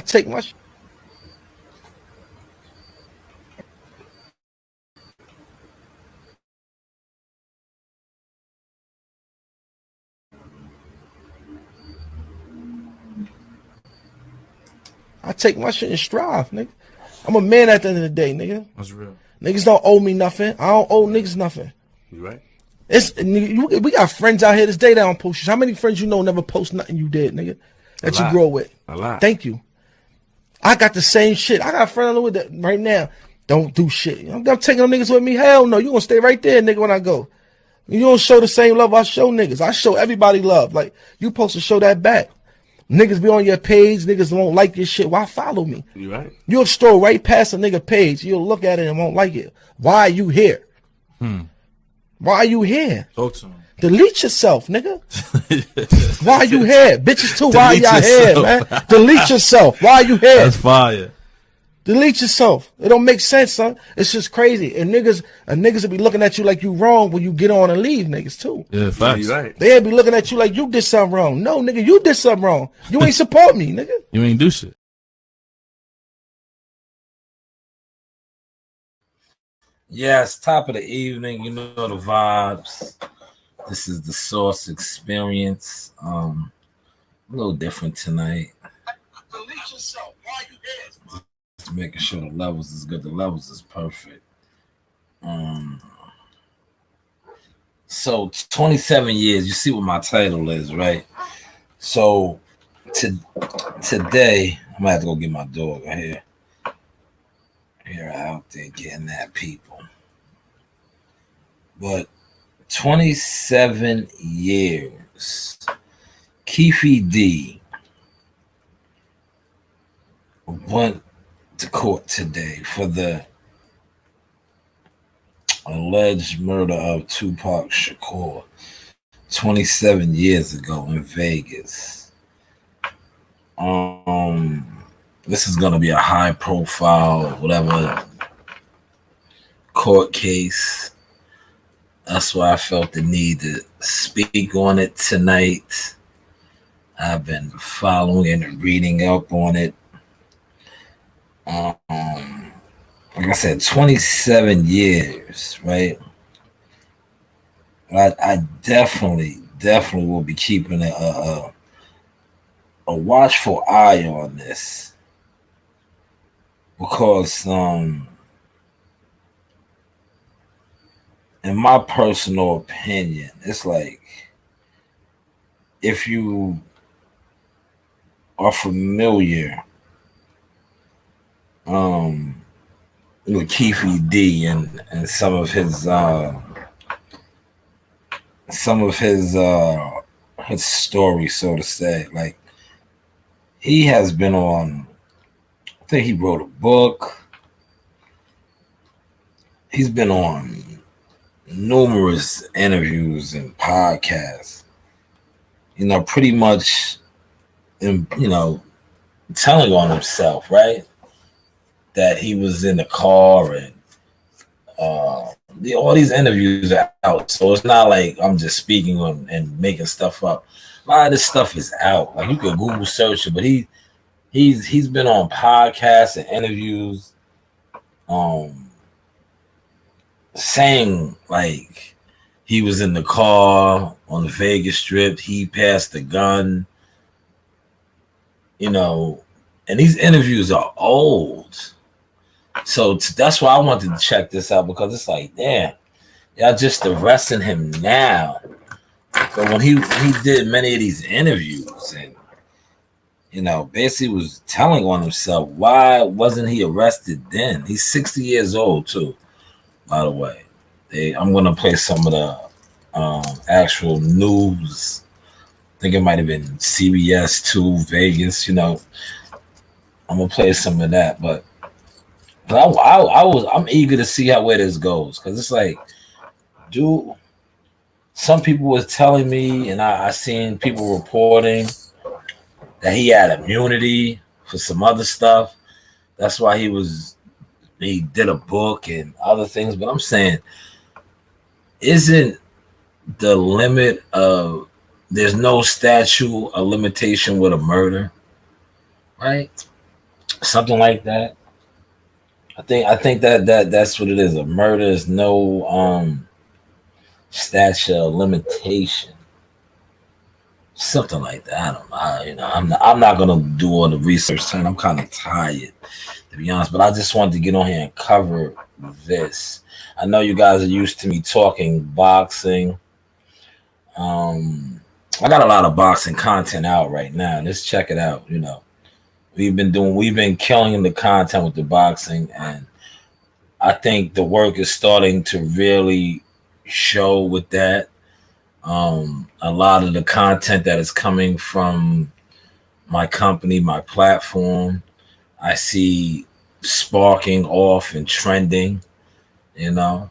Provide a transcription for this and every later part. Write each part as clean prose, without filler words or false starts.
take my shit in stride, nigga. I'm a man at the end of the day, nigga. That's real. Niggas don't owe me nothing. I don't owe niggas nothing. You right? We got friends out here this day that don't post shit. How many friends you know never post nothing you did, nigga? That you grow with. A lot. Thank you. I got the same shit. I got a friend with that right now. Don't do shit. I'm taking them niggas with me. Hell no. You gonna stay right there, nigga, when I go. You don't show the same love I show niggas. I show everybody love. Like, you supposed to show that back. Niggas be on your page. Niggas won't like your shit. Why follow me? You right. You'll stroll right past a nigga page. You'll look at it and won't like it. Why are you here? Why are you here? Talk to him. Delete yourself, nigga. Why are you here? Bitches too, why y'all here, man? Delete yourself. Why are you here? That's fire. Delete yourself. It don't make sense, son. It's just crazy. And niggas will be looking at you like you wrong when you get on and leave, niggas too. Yeah, facts. Yeah, right. They'll be looking at you like you did something wrong. No, nigga, you did something wrong. You ain't support me, nigga. You ain't do shit. Yes, top of the evening. You know the vibes. This is the Source Experience. A little different tonight. Delete yourself. Why you here? Just making sure the levels is good. The levels is perfect. So 27 years. You see what my title is, right? So today, I'm gonna have to go get my dog here. Here out there getting at people. But 27 years. Keffe Dee went to court today for the alleged murder of Tupac Shakur 27 years ago in Vegas. This is gonna be a high profile, whatever, court case. That's why I felt the need to speak on it tonight. I've been following and reading up on it. Like I said, 27 years, right? I definitely will be keeping a watchful eye on this. Because in my personal opinion, it's like, if you are familiar with Keffe Dee and some of his story, so to say, like, he has been on, I think he wrote a book. He's been on numerous interviews and podcasts, pretty much, telling on himself, right? That he was in the car and all these interviews are out. So it's not like I'm just speaking on and making stuff up. A lot of this stuff is out. Like, you could Google search it, but he's been on podcasts and interviews, saying like he was in the car on the Vegas Strip, he passed the gun, and these interviews are old. So that's why I wanted to check this out, because it's like, damn, y'all just arresting him now. But when he did many of these interviews and, basically was telling on himself, why wasn't he arrested then? He's 60 years old too, by the way. I'm going to play some of the actual news. I think it might have been CBS 2 Vegas, I'm going to play some of that, but I'm eager to see where this goes, because it's like, dude, some people was telling me, and I seen people reporting that he had immunity for some other stuff. That's why he did a book and other things. But I'm saying, isn't the limit of, there's no statute of limitation with a murder, right? something like that. I think that's what it is. A murder is no statute of limitation. Something like that. I don't know. I'm not gonna do all the research. And I'm kind of tired, to be honest. But I just wanted to get on here and cover this. I know you guys are used to me talking boxing. I got a lot of boxing content out right now. Let's check it out. We've been killing the content with the boxing, and I think the work is starting to really show with that. A lot of the content that is coming from my company, my platform, I see sparking off and trending, you know.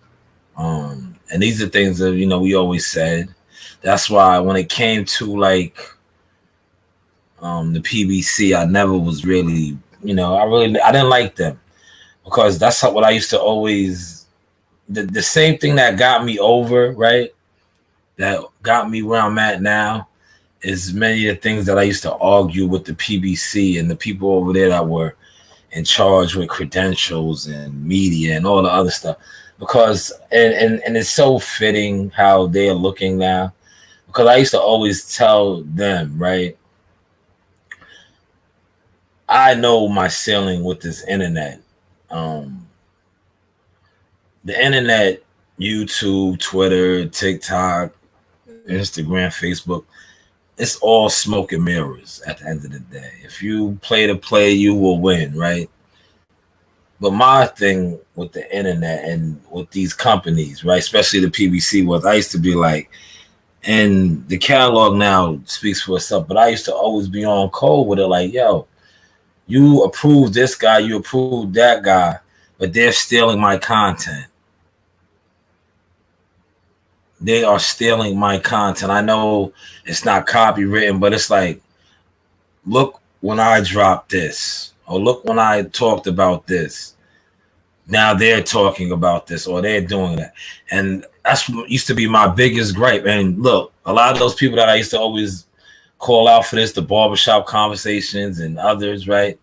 And these are things that, we always said. That's why when it came to like the PBC, I never was really, I didn't like them, because that's what I used to always, the same thing that got me over, right? That got me where I'm at now is many of the things that I used to argue with the PBC and the people over there that were in charge with credentials and media and all the other stuff. Because and it's so fitting how they're looking now. Because I used to always tell them, right? I know my ceiling with this internet. The internet, YouTube, Twitter, TikTok, Instagram, Facebook, it's all smoke and mirrors at the end of the day. If you play the play, you will win, right? But my thing with the internet and with these companies, right, especially the PBC, was I used to be like, and the catalog now speaks for itself, but I used to always be on code with it, like, yo, you approve this guy, you approve that guy, but they're stealing my content. They are stealing my content. I know it's not copywritten, but it's like, look when I dropped this, or look when I talked about this. Now they're talking about this, or they're doing that. And that's what used to be my biggest gripe. And look, a lot of those people that I used to always call out for this, the barbershop conversations and others, right?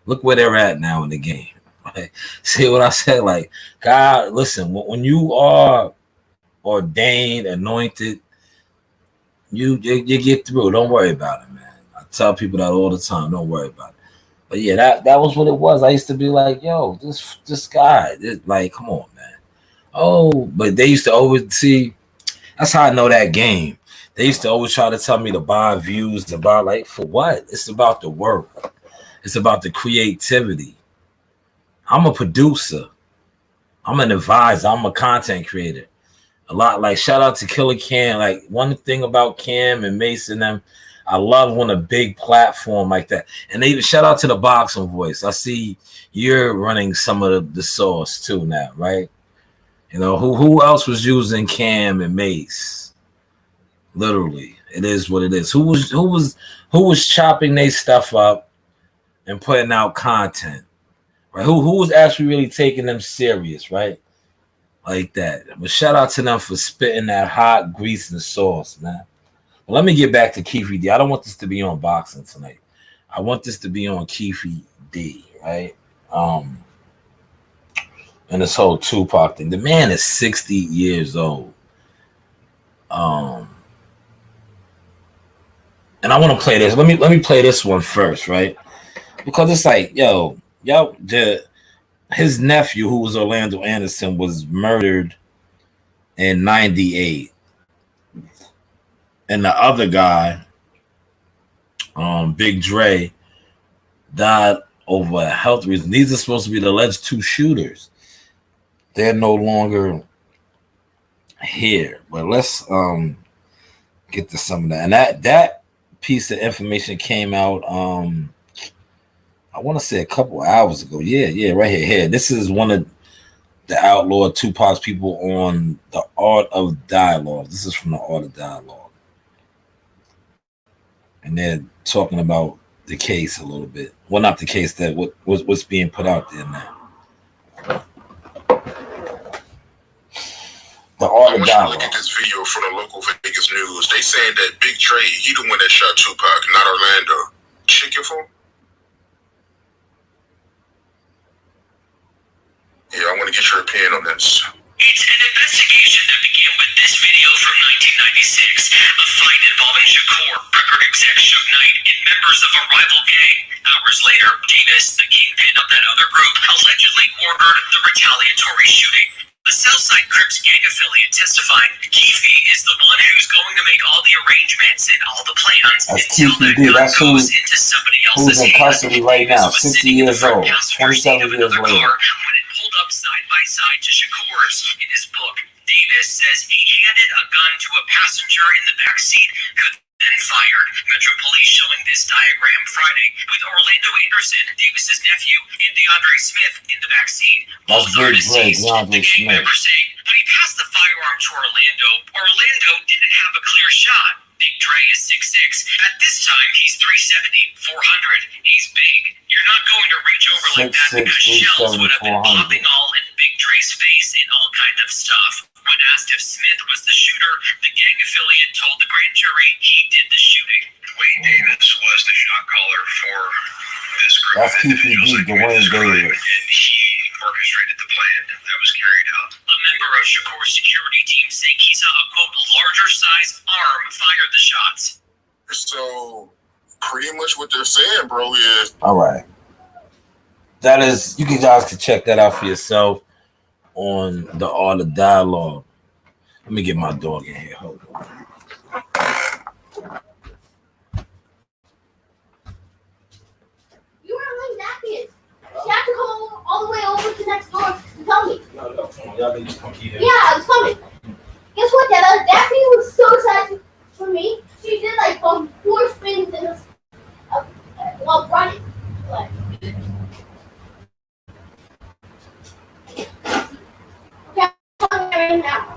Look where they're at now in the game. Right? See what I said? Like, God, listen, when you are ordained, anointed, you get through. Don't worry about it, man. I tell people that all the time. Don't worry about it. But yeah, that was what it was. I used to be like, yo, this guy, like, come on, man. Oh, but they used to always see. That's how I know that game. They used to always try to tell me to buy views, about like, for what? It's about the work. It's about the creativity. I'm a producer. I'm an advisor. I'm a content creator. A lot, like, shout out to Killer Cam. Like, one thing about Cam and Mason, them, I love when a big platform like that. And they even shout out to the Boxing Voice. I see you're running some of the source too now, right? Who else was using Cam and Mace? Literally, it is what it is. Who was chopping their stuff up and putting out content, right? Who was actually really taking them serious, right? Like that. But shout out to them for spitting that hot grease and sauce, man. But let me get back to Keffe Dee. I don't want this to be on boxing tonight. I want this to be on Keffe Dee, right? And this whole Tupac thing. The man is 60 years old. And I want to play this. Let me play this one first, right? Because it's like, his nephew, who was Orlando Anderson, was murdered in 98. And the other guy, Big Dre, died over a health reason. These are supposed to be the alleged two shooters. They're no longer here. But let's get to some of that. And that piece of information came out, I want to say a couple hours ago. Yeah, right here. This is one of the outlawed Tupac's people on the Art of Dialogue. This is from the Art of Dialogue. And they're talking about the case a little bit. Well, not the case, that what's being put out there now. The Art of Dialogue. Look at this video from the local Vegas news. They saying that Big Dre, he the one that shot Tupac, not Orlando. Chicken for? get your opinion on this. It's an investigation that began with this video from 1996. A fight involving Shakur, record exec Suge Knight, and members of a rival gang. Hours later, Davis, the kingpin of that other group, allegedly ordered the retaliatory shooting. A Southside Crips gang affiliate testifying Keffe is the one who's going to make all the arrangements and all the plans until that gun goes into somebody else's who's in custody right now, 60 years old, 27 years later. When it pulled up side by side to Shakur's. In his book, Davis says he handed a gun to a passenger in the back seat who then fired. Metro Police showing this diagram Friday with Orlando Anderson, Davis's nephew, and DeAndre Smith in the back seat. Both are deceased. The gang member saying, when he passed the firearm to Orlando, Orlando didn't have a clear shot. Big Dre is 6'6". At this time, he's 370, 400. He's big. You're not going to reach over like that because shells would have been popping all in Big Dre's face and all kinds of stuff. When asked if Smith was the shooter, the gang affiliate told the grand jury he did the shooting. Wayne Davis was the shot caller for this group. That's Keffe Dee, Dwayne Davis. And he orchestrated the plan that was carried out. A member of Shakur's security team saying he saw a, quote, larger size arm fire the shots. So, pretty much what they're saying, bro, is... All right. That is, you guys can check that out for yourself on the Art of Dialogue. Let me get my dog in here. Hold on. You were like that kid. She had to go all the way over to next door to tell me. No, y'all can just come eat it. Yeah, I was coming. Guess what, Dad? That kid was so excited for me. She did like 4 spins in while running. Like, okay, I'm coming right now.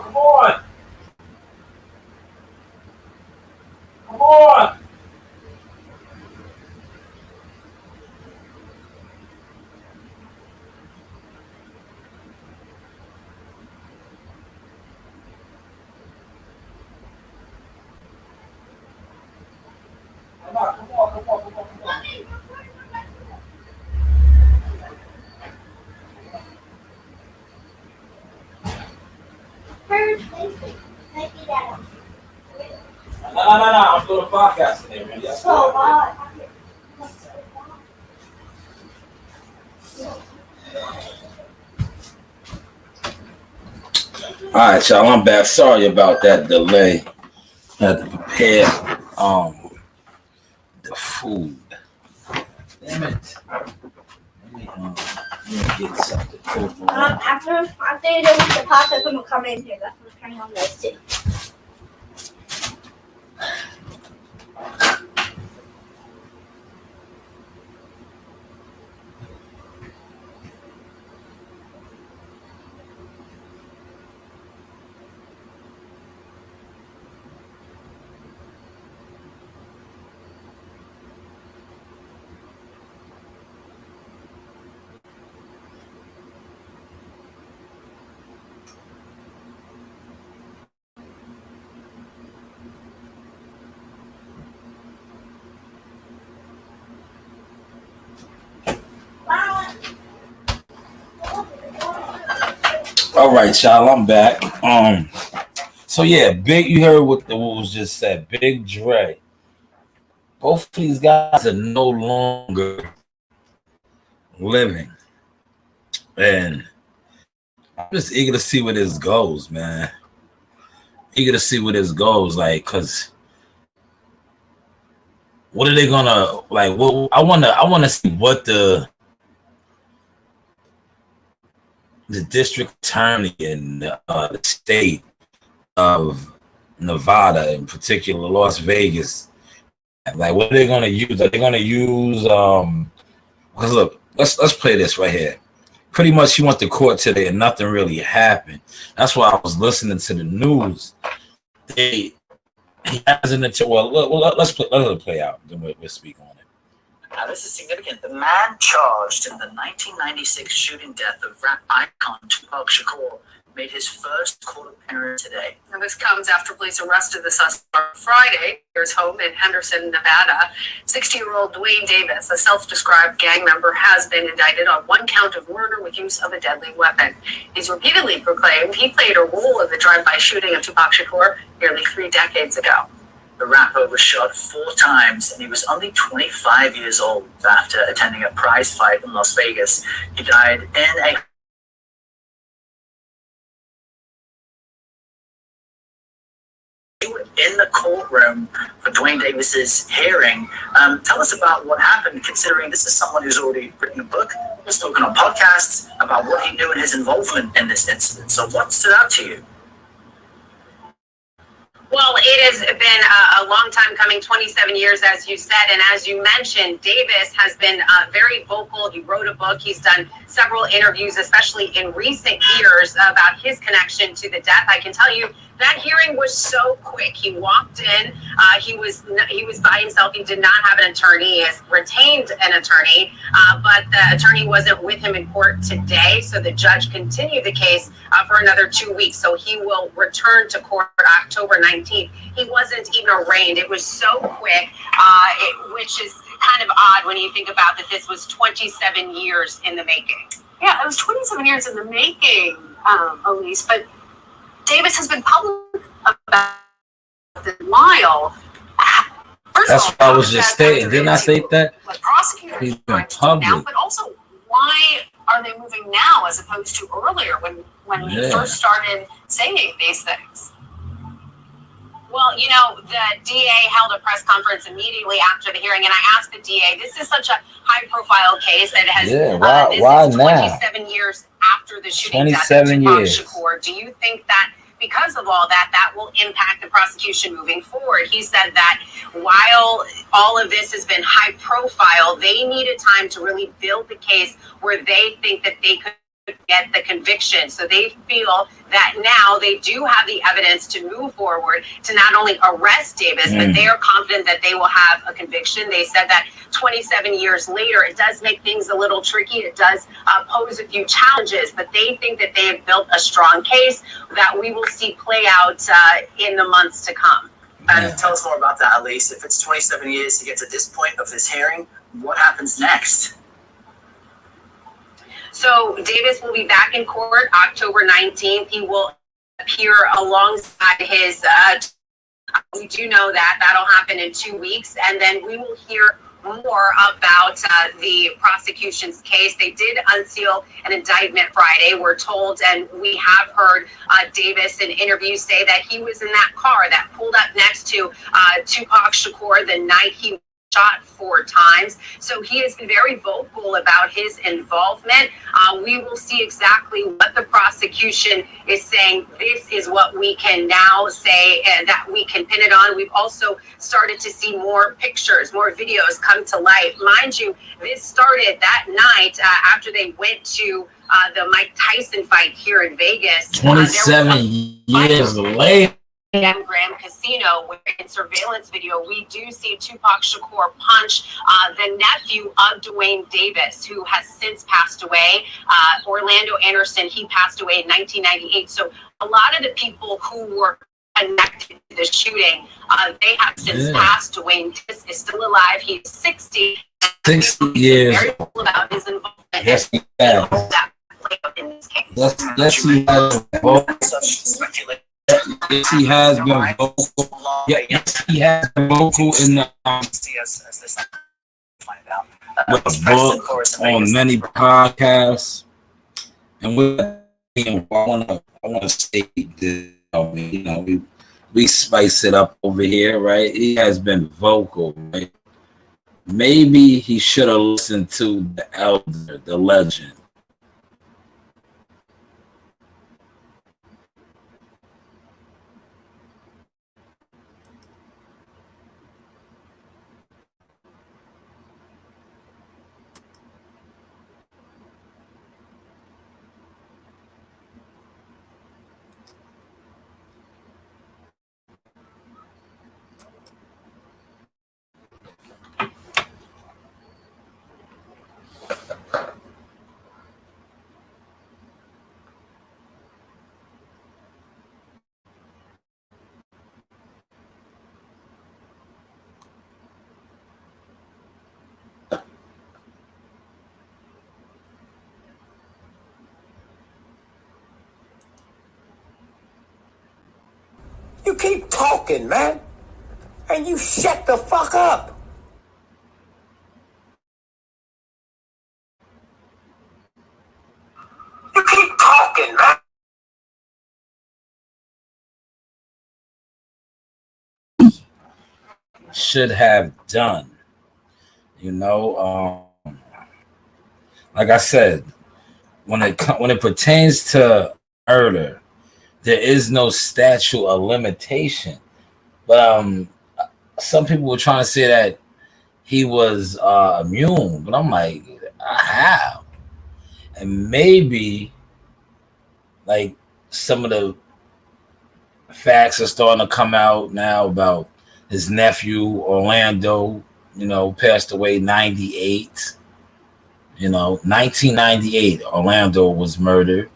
Come on. Come on. No. I'm doing a podcast today, man. Yes, all right, y'all. I'm back. Sorry about that delay. I had to prepare the food. Damn it. Let me get something. After you do the pasta, I'm gonna come in here. That's what I'm turning on those too. All right, y'all. I'm back. So yeah, Big. You heard what was just said. Big Dre. Both of these guys are no longer living, and I'm just eager to see where this goes, man. Eager to see where this goes, like, cause what are they gonna like? Well, I wanna see what the district attorney in the state of Nevada, in particular Las Vegas, like what are they gonna use? Are they gonna use because look, let's play this right here. Pretty much he went to court today and nothing really happened. That's why I was listening to the news. He hasn't until let's play out, then we'll speak on it. Now, this is significant. The man charged in the 1996 shooting death of rap icon Tupac Shakur made his first court appearance today. Now, this comes after police arrested the suspect on Friday at his home in Henderson, Nevada. 60-year-old Dwayne Davis, a self-described gang member, has been indicted on one count of murder with use of a deadly weapon. He's repeatedly proclaimed he played a role in the drive-by shooting of Tupac Shakur nearly 3 decades ago. The rapper was shot 4 times, and he was only 25 years old after attending a prize fight in Las Vegas. He died in the courtroom for Dwayne Davis's hearing. Tell us about what happened, considering this is someone who's already written a book, spoken on podcasts about what he knew and his involvement in this incident. So what stood out to you? Well, it has been a long time coming, 27 years, as you said. And as you mentioned, Davis has been very vocal. He wrote a book. He's done several interviews, especially in recent years, about his connection to the death. I can tell you that hearing was so quick. He walked in. He was by himself. He did not have an attorney. He has retained an attorney, but the attorney wasn't with him in court today. So the judge continued the case for another 2 weeks. So he will return to court October 19th. He wasn't even arraigned. It was so quick, which is kind of odd when you think about that this was 27 years in the making. Yeah, it was 27 years in the making, Elise, but Davis has been public about the while. That's what I was just stating. Didn't I state that? Like prosecutors He's trying been to do public. now, but also why are they moving now as opposed to earlier when he first started saying these things? Well, you know, the DA held a press conference immediately after the hearing, and I asked the DA, this is such a high-profile case that has why this is 27 years after the shooting death of Tupac Shakur. Do you think that because of all that, that will impact the prosecution moving forward? He said that while all of this has been high-profile, they needed time to really build the case where they think that they could get the conviction. So they feel that now they do have the evidence to move forward to not only arrest Davis, but they are confident that they will have a conviction. They said that 27 years later, it does make things a little tricky. It does pose a few challenges, but they think that they have built a strong case that we will see play out in the months to come. And tell us more about that, Elise. If it's 27 years to get to this point of this hearing, what happens next? So Davis will be back in court October 19th. He will appear alongside his, we do know that that'll happen in 2 weeks. And then we will hear more about the prosecution's case. They did unseal an indictment Friday, we're told, and we have heard Davis in interviews say that he was in that car that pulled up next to Tupac Shakur the night he shot 4 times. So he has been very vocal about his involvement. We will see exactly what the prosecution is saying. This is what we can now say that we can pin it on. We've also started to see more pictures, more videos come to light. Mind you, this started that night after they went to the Mike Tyson fight here in Vegas. 27 years later. Graham Casino, where in surveillance video we do see Tupac Shakur punch the nephew of Dwayne Davis, who has since passed away. Orlando Anderson, he passed away in 1998. So a lot of the people who were connected to the shooting, they have since passed. Dwayne Davis is still alive. He's 60. 60 years. Very cool about his involvement. Yes, he has. That played out in this case. Yes, he has. Yes, he has been vocal. Yes, he has been vocal in the with a book on many podcasts. And I want to say this. You know, we spice it up over here, right? He has been vocal, right? Maybe he should have listened to the elder, the legend. You keep talking, man, and you shut the fuck up. You keep talking, man. Should have done, you know, like I said, when it pertains to murder, there is no statute of limitation. But some people were trying to say that he was immune, but I'm like, how? And maybe like some of the facts are starting to come out now about his nephew Orlando, you know, passed away 98. You know, 1998, Orlando was murdered.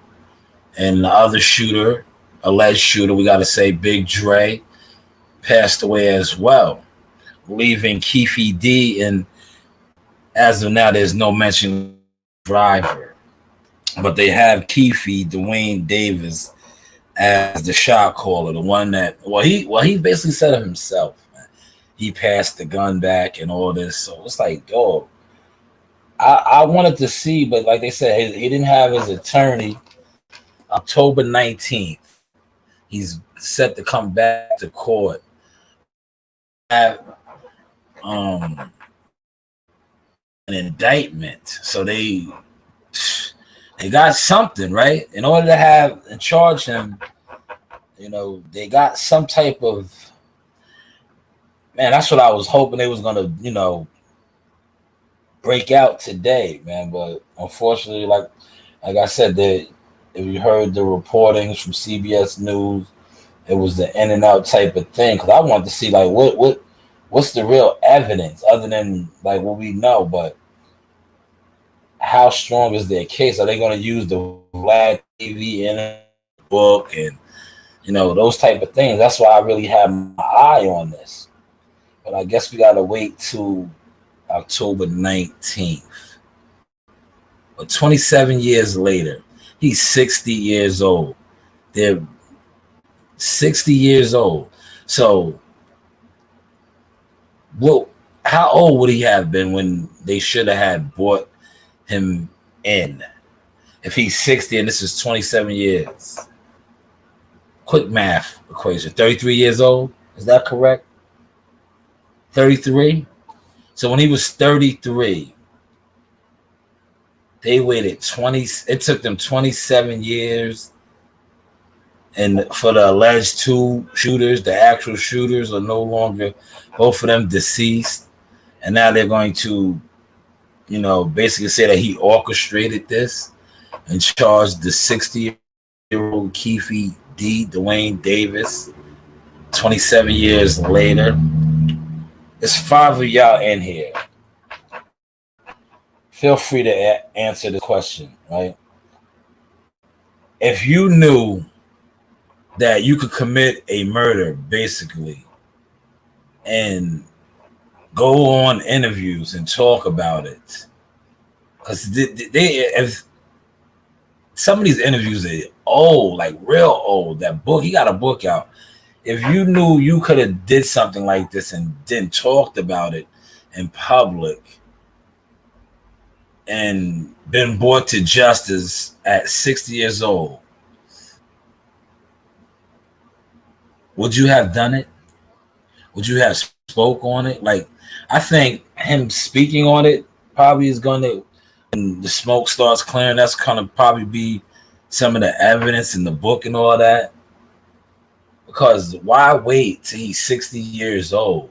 And the other shooter, alleged shooter, we got to say Big Dre, passed away as well, leaving Keffe Dee, and as of now, there's no mention of driver. But they have Keffe, Dwayne Davis, as the shot caller, the one that, he basically said it himself, man. He passed the gun back and all this. So it's like, dog, I wanted to see, but like they said, he didn't have his attorney. October 19th, he's set to come back to court. Have an indictment, so they got something, right? In order to have and charge him, you know, they got some type of, man, that's what I was hoping they was gonna, you know, break out today, man. But unfortunately, like Like I said, that if you heard the reportings from CBS News, it was the in and out type of thing. Because I wanted to see like what's the real evidence other than like what we know, but how strong is their case? Are they going to use the Vlad TV in a book and those type of things? That's why I really have my eye on this. But I guess we got to wait till October 19th. But 27 years later, he's 60 years old. They're 60 years old. So, how old would he have been when they should have had brought him in? If he's 60 and this is 27 years. Quick math equation. 33 years old. Is that correct? 33? So when he was 33, they waited 20. It took them 27 years. And for the alleged two shooters, the actual shooters are no longer, both of them deceased. And now they're going to, basically say that he orchestrated this and charged the 60-year-old Keffe Dee, Dwayne Davis, 27 years later. There's 5 of y'all in here. Feel free to answer the question, right? If you knew that you could commit a murder, basically, and go on interviews and talk about it, because if some of these interviews are old, like real old. That book, he got a book out. If you knew you could have did something like this and then talked about it in public and been brought to justice at 60 years old, would you have done it? Would you have spoke on it? Like, I think him speaking on it probably is going to, when the smoke starts clearing, that's going to probably be some of the evidence in the book and all that. Because why wait till he's 60 years old?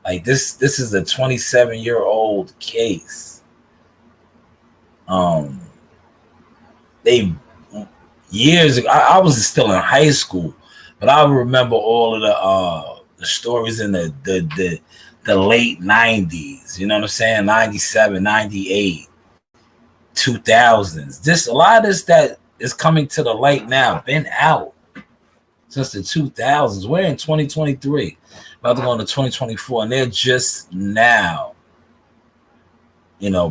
Like, this is a 27-year-old case. They years ago, I was still in high school, but I remember all of the stories in the late 90s, you know what I'm saying? 97, 98, 2000s. A lot of this that is coming to the light now, been out since the 2000s. We're in 2023, about to go into 2024, and they're just now,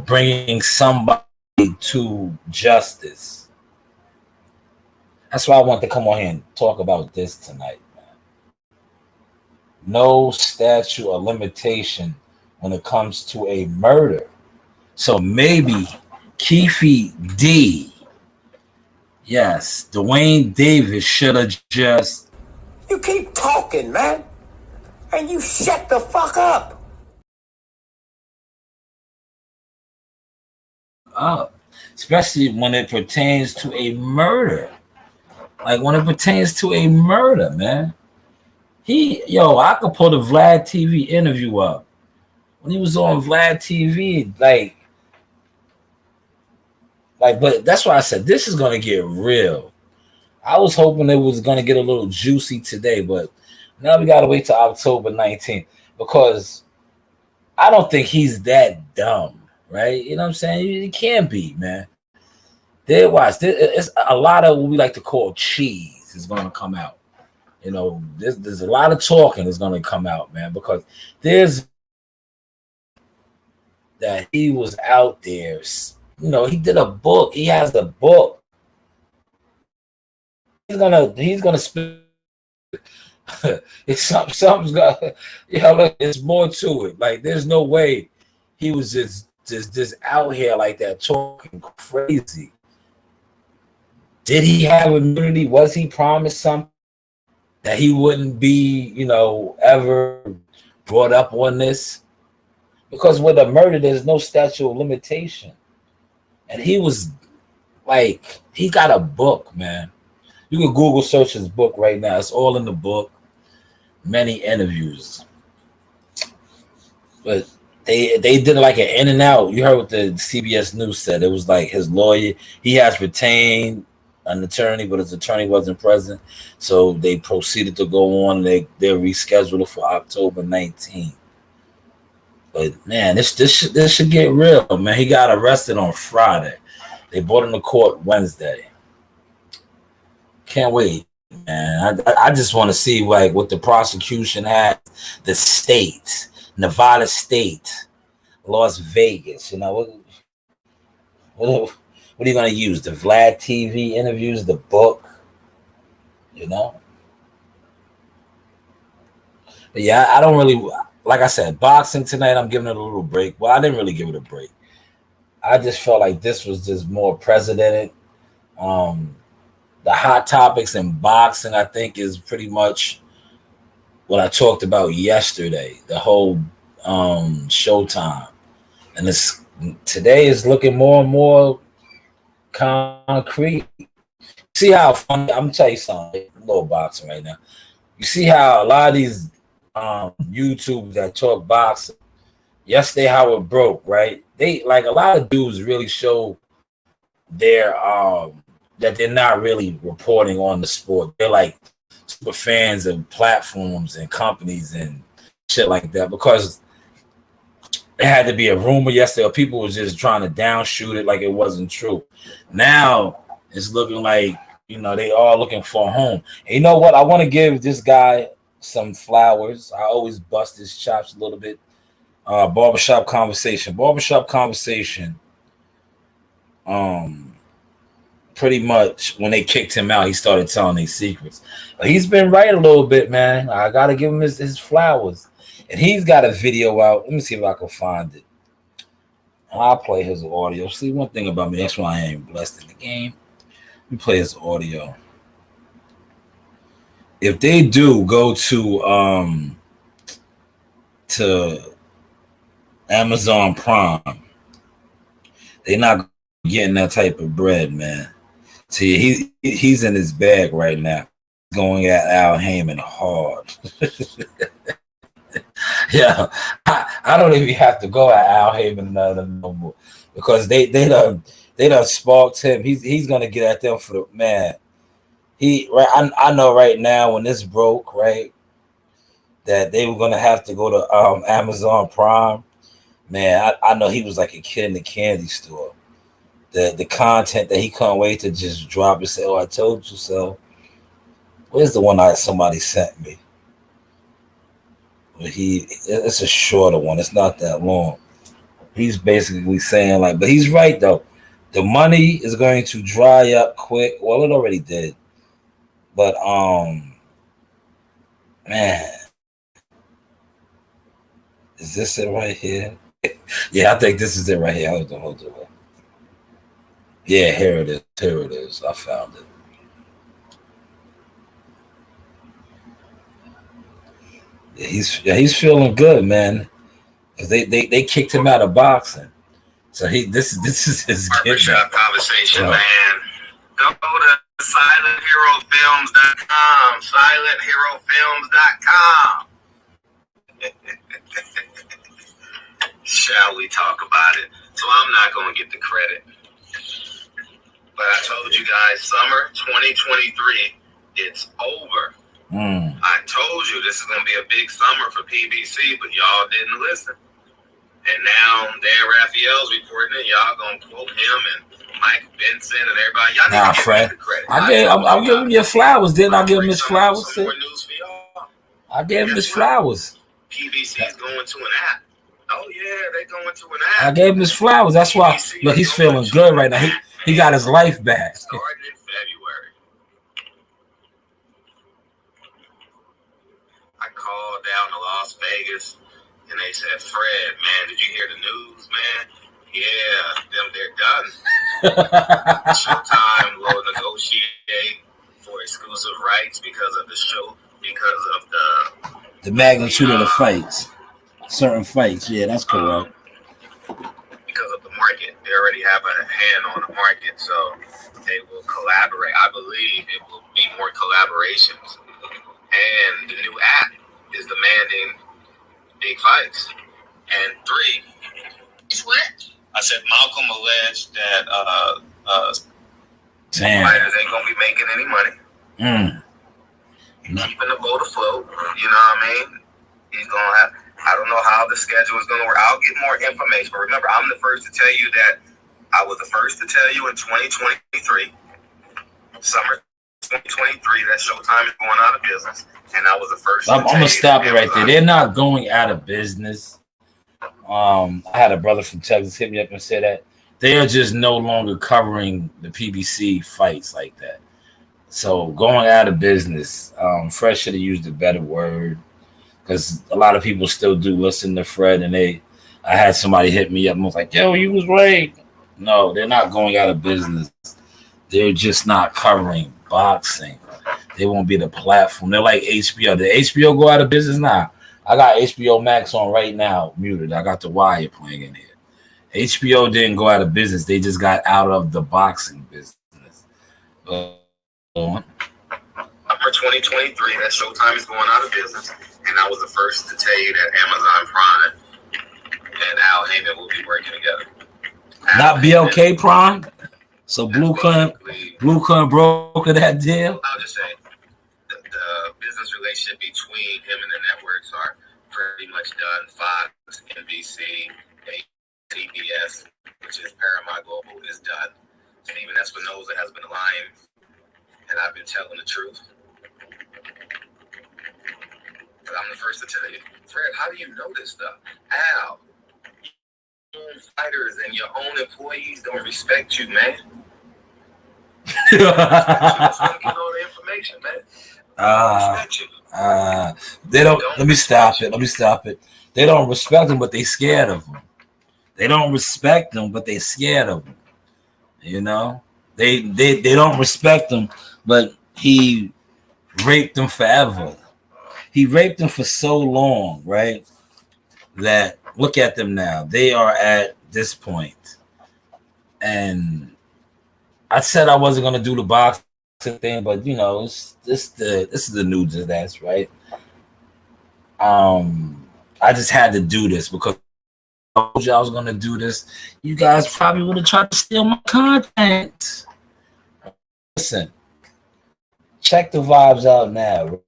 bringing somebody to justice. That's why I want to come on here and talk about this tonight, man. No statute of limitation when it comes to a murder. So maybe Keffe Dee, yes, Dwayne Davis should have just... You keep talking, man, and you shut the fuck up. Especially when it pertains to a murder. Like, when it pertains to a murder, man. I could pull the Vlad TV interview up. When he was on Vlad TV, but that's why I said this is going to get real. I was hoping it was going to get a little juicy today, but now we got to wait till October 19th, because I don't think he's that dumb, right? You know what I'm saying? He can't be, man. It's a lot of what we like to call cheese is going to come out. There's a lot of talking that's going to come out, man, because there's that he was out there. He did a book. He has a book. He's gonna spend. It's something's got. Look, there's more to it. Like, there's no way he was just out here like that talking crazy. Did he have immunity? Was he promised something that he wouldn't be, ever brought up on this? Because with a murder, there's no statute of limitation. And he was he got a book, man. You can Google search his book right now. It's all in the book. Many interviews. But they did like an in and out. You heard what the CBS News said. It was like his lawyer. He has retained an attorney, but his attorney wasn't present, so they proceeded to go on. They're rescheduled for October 19th. But man, this should get real, man. He got arrested on Friday. They brought him to court Wednesday. Can't wait, man. I just want to see like what the prosecution had, the state, Nevada State, Las Vegas. You know what are you gonna use? The Vlad TV interviews, the book, you know? But yeah, I don't really, like I said, boxing tonight, I'm giving it a little break. Well, I didn't really give it a break. I just felt like this was just more precedented. The hot topics in boxing, I think, is pretty much what I talked about yesterday, the whole Showtime. And today is looking more and more concrete. See how funny, I'm gonna tell you something, a little boxing right now. You see how a lot of these YouTubers that talk boxing, yesterday how it broke, right? They like a lot of dudes really show their that they're not really reporting on the sport. They're like super fans of platforms and companies and shit like that, because it had to be a rumor yesterday, or people was just trying to downshoot it like it wasn't true. Now it's looking like, you know, they are looking for a home. And you know what? I want to give this guy some flowers. I always bust his chops a little bit. Barbershop Conversation. Pretty much when they kicked him out, he started telling these secrets. But he's been right a little bit, man. I got to give him his flowers. And he's got a video out. Let me see if I can find it. I'll play his audio. See, one thing about me, that's why I ain't blessed in the game. Let me play his audio. If they do go to Amazon Prime, they're not getting that type of bread, man. See, he's in his bag right now, going at Al Heyman hard. Yeah, I don't even have to go at Al Heyman no more, because they done sparked him. He's gonna get at them for the man. I know right now when this broke, right, that they were gonna have to go to Amazon Prime. Man, I know he was like a kid in the candy store. The content that he couldn't wait to just drop and say, "Oh, I told you so." Where's the one that somebody sent me? It's a shorter one. It's not that long. He's basically saying like, but he's right though. The money is going to dry up quick. Well, it already did. But man, is this it right here? Yeah, I think this is it right here. Hold on. Yeah, here it is. I found it. Yeah, he's feeling good, man. Cause they kicked him out of boxing. So this is his Barbershop Conversation, man. Go to SilentHeroFilms.com. SilentHeroFilms.com. Shall we talk about it? So I'm not going to get the credit. But I told you guys, summer 2023, it's over. I told you this is going to be a big summer for PBC, but y'all didn't listen. And now Dan Raphael's reporting it. Y'all going to quote him and Mike Benson and everybody. Y'all need to give me the credit. I'm giving you flowers. Didn't I give him his flowers? Some more news for y'all. I gave him his flowers. PBC's going to an app. Oh, yeah, they going to an app. I gave him his flowers. That's why. Look, he's feeling good right now. He got his life back. Starting in February. I called down to Las Vegas, and they said, Fred, man, did you hear the news, man? Yeah, they're done. Showtime will negotiate for exclusive rights because of the show, because of the magnitude of the fights. Certain fights, yeah, that's correct. Because of the market. They already have a hand on the market, so they will collaborate. I believe it will be more collaborations. And the new app is demanding big fights. And 3, What? I said Malcolm alleged that Damn. fighters ain't gonna be making any money. Keeping the boat afloat, you know what I mean? He's gonna have. I don't know how the schedule is gonna work. I'll get more information, but remember, I'm the first to tell you that I was the first to tell you in 2023, summer 2023, that Showtime is going out of business, and I was the first. I'm gonna stop it right there. They're not going out of business. I had a brother from Texas hit me up and said that they are just no longer covering the PBC fights like that. So going out of business, Fred should have used a better word, because a lot of people still do listen to Fred, and I had somebody hit me up and was like, yo, you was right. No, they're not going out of business. They're just not covering boxing. They won't be the platform. They're like HBO. Did HBO go out of business? Nah. I got HBO Max on right now, muted. I got The Wire playing in here. HBO didn't go out of business. They just got out of the boxing business. Summer 2023, that Showtime is going out of business, and I was the first to tell you that Amazon Prime and Al Heyman will be working together. Not BLK Prime. So Blue couldn't broker that deal. I'll just say the business relationship between him and the networks are pretty much done. Fox, NBC, CBS, which is Paramount Global, is done. Steven Espinoza has been lying, and I've been telling the truth. But I'm the first to tell you, Fred, how do you know this stuff? Al, your own fighters and your own employees don't respect you, man. You just want to get all the information, man. They don't. Let me stop it. They don't respect him, but they scared of him. They don't respect him, but they scared of him. You know, they don't respect him, but he raped them forever. He raped them for so long, right? That look at them now. They are at this point, and I said I wasn't gonna do the boxing thing, but you know, this is the new that's right. I just had to do this because I told you I was gonna do this. You guys probably would have tried to steal my content. Listen, check the vibes out now.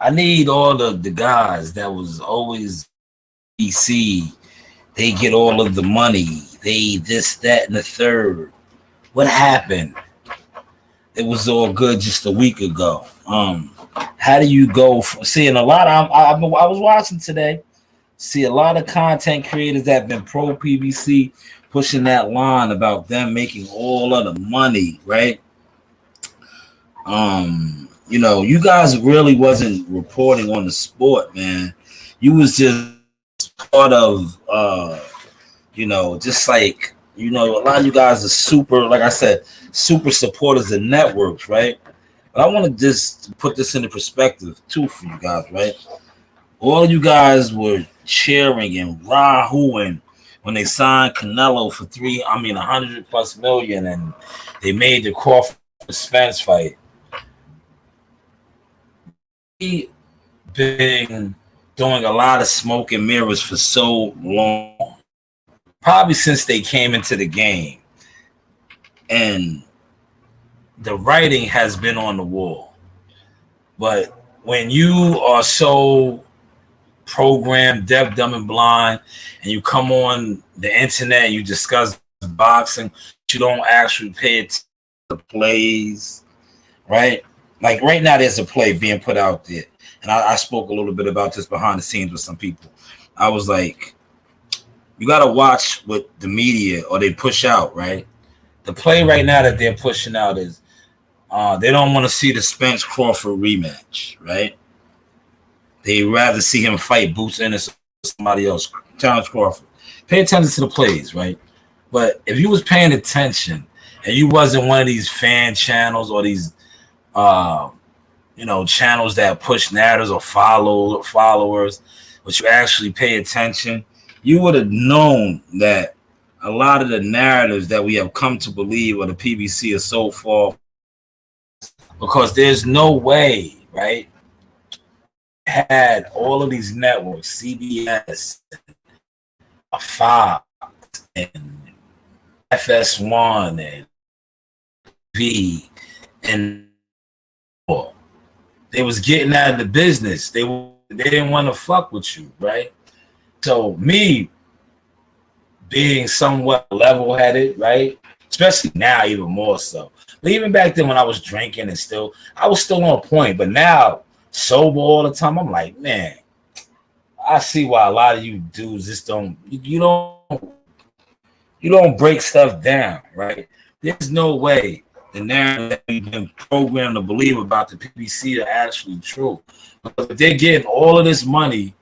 I need all the guys that was always BC. They get all of the money. They this, that, and the third. What happened? It was all good just a week ago. How do you go from seeing a lot of I was watching today, see a lot of content creators that have been pro PBC pushing that line about them making all of the money, right? You know, you guys really wasn't reporting on the sport, man. You was just part of you know, just like, you know, a lot of you guys are super, like I said, super supporters of networks, right? But I want to just put this into perspective too for you guys, right? All you guys were cheering and rahooing when they signed Canelo for 100+ million, and they made the Crawford Spence fight. He been doing a lot of smoke and mirrors for so long, probably since they came into the game, and the writing has been on the wall. But when you are so programmed, deaf, dumb, and blind, and you come on the internet and you discuss boxing, you don't actually pay attention to the plays, right? Like right now, there's a play being put out there, and I spoke a little bit about this behind the scenes with some people. I was like, you got to watch what the media or they push out, right? The play right now that they're pushing out is they don't want to see the Spence Crawford rematch, right? They rather see him fight Boots Ennis or somebody else, Terrence Crawford. Pay attention to the plays, right? But if you was paying attention and you wasn't one of these fan channels or these you know, channels that push narratives or followers, but you actually pay attention, you would have known that a lot of the narratives that we have come to believe or the PBC is so far, because there's no way, right? had all of these networks, CBS, Fox, and FS1, and V, and they was getting out of the business. They didn't want to fuck with you, right? So me being somewhat level-headed, right? Especially now, even more so. But even back then when I was drinking and I was still on point. But now, sober all the time, I'm like, man, I see why a lot of you dudes just don't break stuff down, right? There's no way the narrative that we've been programmed to believe about the PPC are actually true. Because if they're getting all of this money,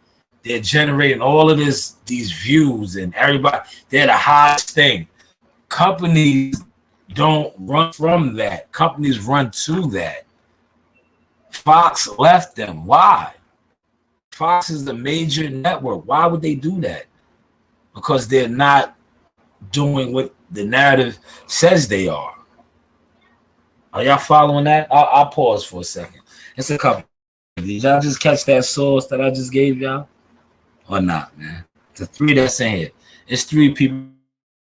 they're generating all of these views, and everybody, they're the highest thing. Companies don't run from that. Companies run to that. Fox left them. Why? Fox is the major network. Why would they do that? Because they're not doing what the narrative says they are. Are y'all following that? I'll pause for a second. It's a couple. Did y'all just catch that source that I just gave y'all? Or not, man? The 3 that's in here. It's 3 people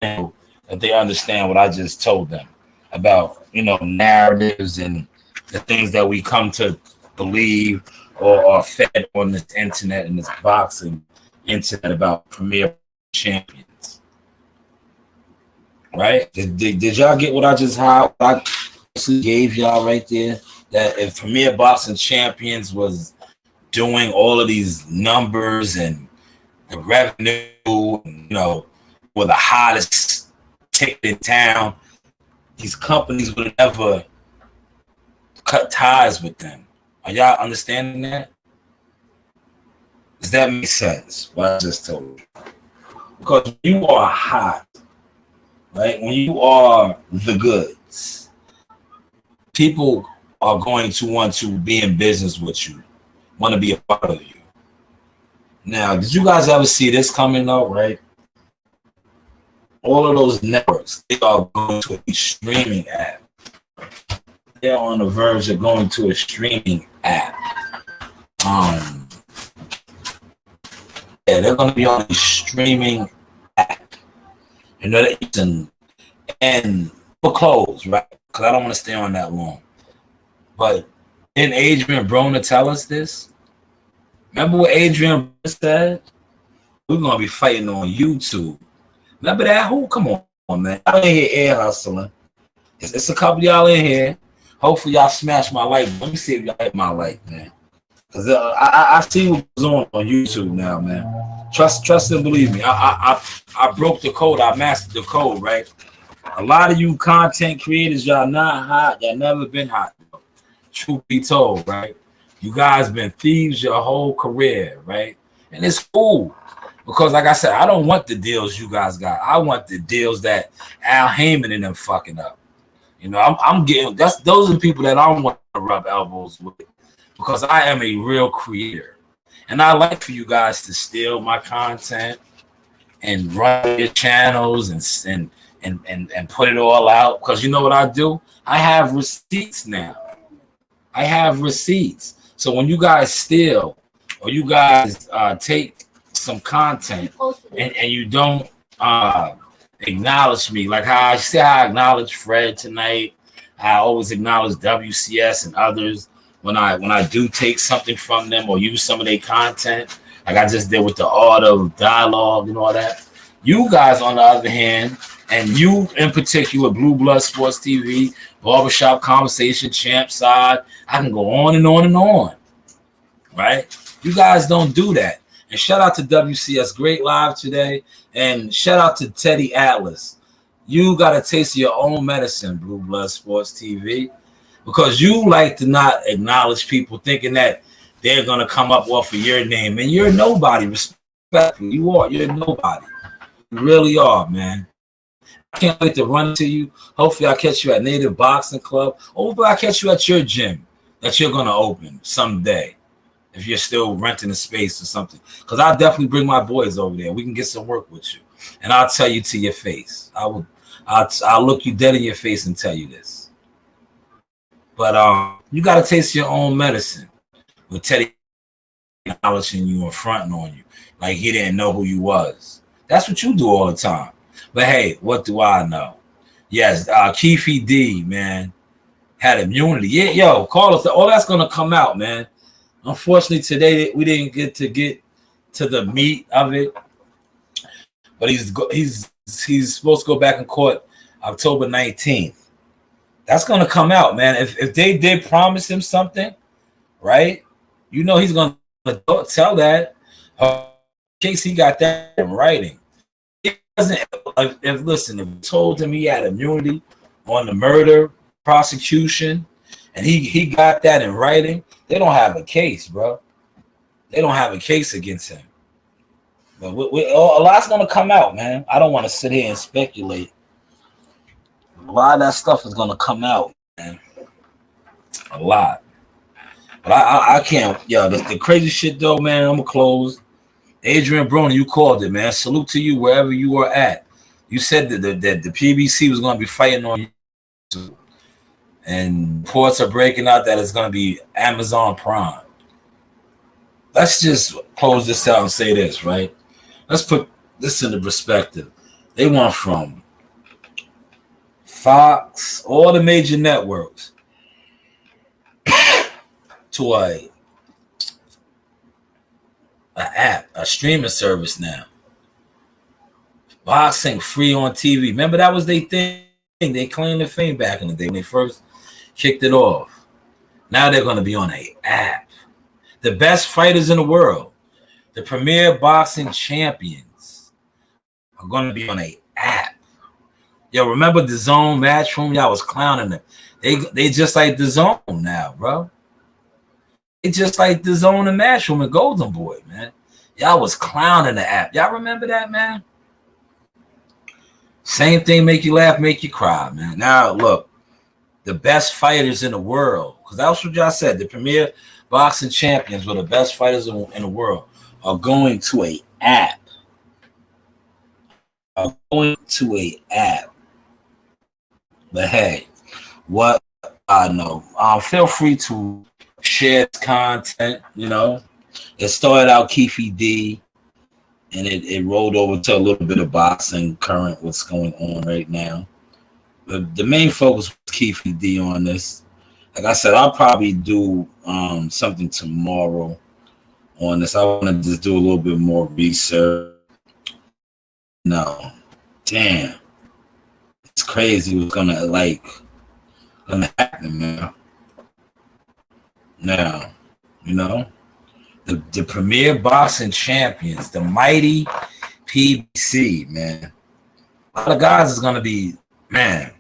that they understand what I just told them about, narratives and the things that we come to believe or are fed on this internet and this boxing internet about premier champions. Right? Did y'all get what I just gave y'all right there? That if Premier Boxing Champions was doing all of these numbers and the revenue, were the hottest ticket in town, these companies would have never cut ties with them. Are y'all understanding that? Does that make sense? What I just told you? Because when you are hot, right? When you are the goods, people are going to want to be in business with you, want to be a part of you. Now, did you guys ever see this coming up, right? All of those networks, they are going to a streaming app. They're on the verge of going to a streaming app. They're going to be on a streaming app. And for close, right? Because I don't want to stay on that long. But didn't Adrian Broner tell us this? Remember what Adrian said? We're going to be fighting on YouTube. Remember that? Who? Come on, man. I ain't here air hustling. It's a couple of y'all in here. Hopefully y'all smash my like. Let me see if y'all hit my like, man. Because I see what's on YouTube now, man. Trust and believe me. I broke the code. I mastered the code, right? A lot of you content creators, y'all not hot. Y'all never been hot. Truth be told, right? You guys been thieves your whole career, right? And it's cool. Because like I said, I don't want the deals you guys got. I want the deals that Al Heyman and them fucking up. I'm getting those are the people that I want to rub elbows with. Because I am a real creator. And I like for you guys to steal my content and run your channels and put it all out. Because you know what I do? I have receipts now. I have receipts. So when you guys steal or you guys take some content and you don't acknowledge me, like how I acknowledge Fred tonight, I always acknowledge WCS and others when I do take something from them or use some of their content, like I just did with the art of dialogue and all that. You guys, on the other hand, and you in particular, Blue Blood Sports TV, Barbershop Conversation, Champ Side, I can go on and on and on, right? You guys don't do that. And shout out to WCS, great live today. And shout out to Teddy Atlas. You got to taste your own medicine, Blue Blood Sports TV, because you like to not acknowledge people thinking that they're going to come up off of your name. And you're nobody, respectfully. You're nobody. You really are, man. I can't wait to run into you. Hopefully I catch you at Native Boxing Club. Hopefully I catch you at your gym that you're going to open someday, if you're still renting a space or something. Because I'll definitely bring my boys over there. We can get some work with you. And I'll tell you to your face. I'll look you dead in your face and tell you this. But you got to taste your own medicine with Teddy acknowledging you and fronting on you, like he didn't know who you was. That's what you do all the time. But hey, what do I know? Yes, Keffe Dee, man, had immunity. Yeah, yo, Carlos, all that's gonna come out, man. Unfortunately, today we didn't get to the meat of it, but he's supposed to go back in court October 19th. That's gonna come out, man. If they did promise him something, right? You know he's gonna tell that. In case he got that in writing. It doesn't. Listen, if he told him he had immunity on the murder prosecution, and he got that in writing, they don't have a case, bro. They don't have a case against him. But a lot's gonna come out, man. I don't want to sit here and speculate. A lot of that stuff is gonna come out, man. A lot. But I can't. Yo, the crazy shit though, man. I'm gonna close. Adrian Brony, you called it, man. Salute to you wherever you were at. You said that the PBC was gonna be fighting on you, and reports are breaking out that it's gonna be Amazon Prime. Let's just close this out and say this, right? Let's put this into perspective. They went from Fox, all the major networks, to a app, a streaming service now. Boxing free on TV. Remember that was their thing. They claimed the fame back in the day when they first kicked it off. Now they're going to be on an app. The best fighters in the world, the premier boxing champions, are going to be on an app. Yo, remember the Zone Matchroom? Y'all was clowning them. They just like the Zone now, bro. It's just like the Zone and Matchroom and Golden Boy, man. Y'all was clowning the app. Y'all remember that, man? Same thing, make you laugh, make you cry, man. Now, look, the best fighters in the world, because that's what y'all said, the premier boxing champions were the best fighters in the world, are going to an app. But hey, what I know, feel free to share content. You know, it started out Keffe Dee, and it rolled over to a little bit of boxing, current what's going on right now. But the main focus was Keffe Dee on this. Like I said, I'll probably do something tomorrow on this. I want to just do a little bit more research. No, damn, it's crazy what's gonna happen, man. Now, you know, the premier boxing champions, the mighty PBC, man. A lot of guys is gonna be, man.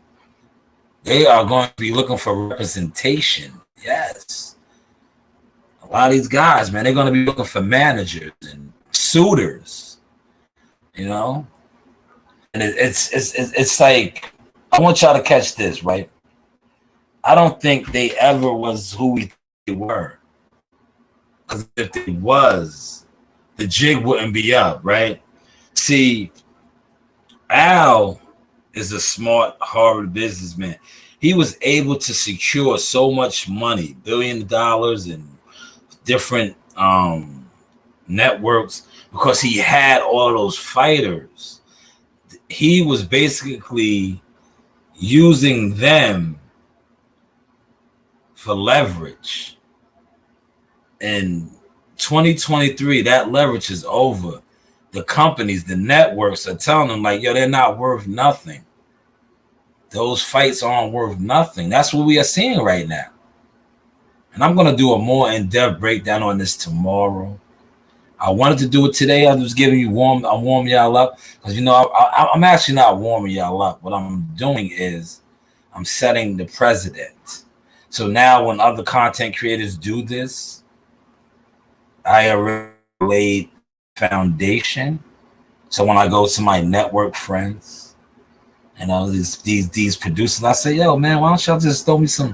They are going to be looking for representation. Yes. A lot of these guys, man, they're going to be looking for managers and suitors, you know? And it's like, I want y'all to catch this, right? I don't think they ever was who they were. Because if they was, the jig wouldn't be up, right? See, Al is a smart Harvard businessman. He was able to secure so much money, $1 billion in different networks, because he had all those fighters. He was basically using them for leverage. In 2023, that leverage is over. The companies, the networks are telling them, like, yo, they're not worth nothing. Those fights aren't worth nothing. That's what we are seeing right now. And I'm going to do a more in-depth breakdown on this tomorrow. I wanted to do it today. I was giving you I'm warming y'all up. Because, you know, I'm actually not warming y'all up. What I'm doing is I'm setting the precedent. So now when other content creators do this, I already laid foundation. So when I go to my network friends, and all these producers, I say, yo, man, why don't y'all just throw me some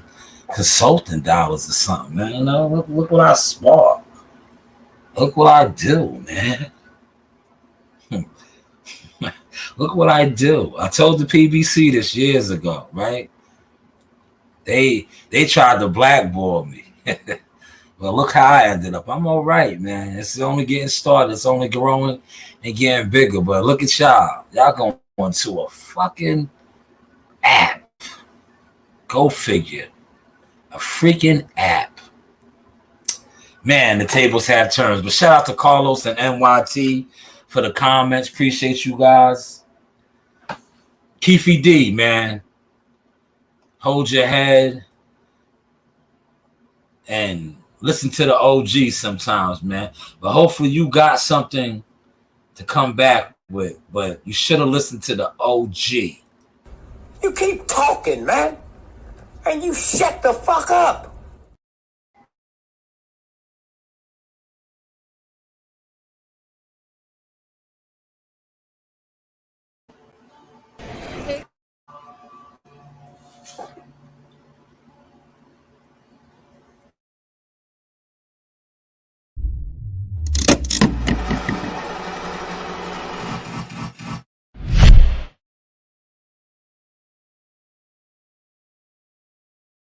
consulting dollars or something, man? You know, look what I spark. Look what I do, man. Look what I do. I told the PBC this years ago, right? They tried to blackball me. Well, look how I ended up. I'm all right, man. It's only getting started. It's only growing and getting bigger. But look at y'all. Y'all going to a fucking app. Go figure. A freaking app. Man, the tables have turned. But shout out to Carlos and NYT for the comments. Appreciate you guys. Keffe Dee, man. Hold your head and listen to the OG sometimes, man. But hopefully you got something to come back with. But you should have listened to the OG. You keep talking, man. And you shut the fuck up.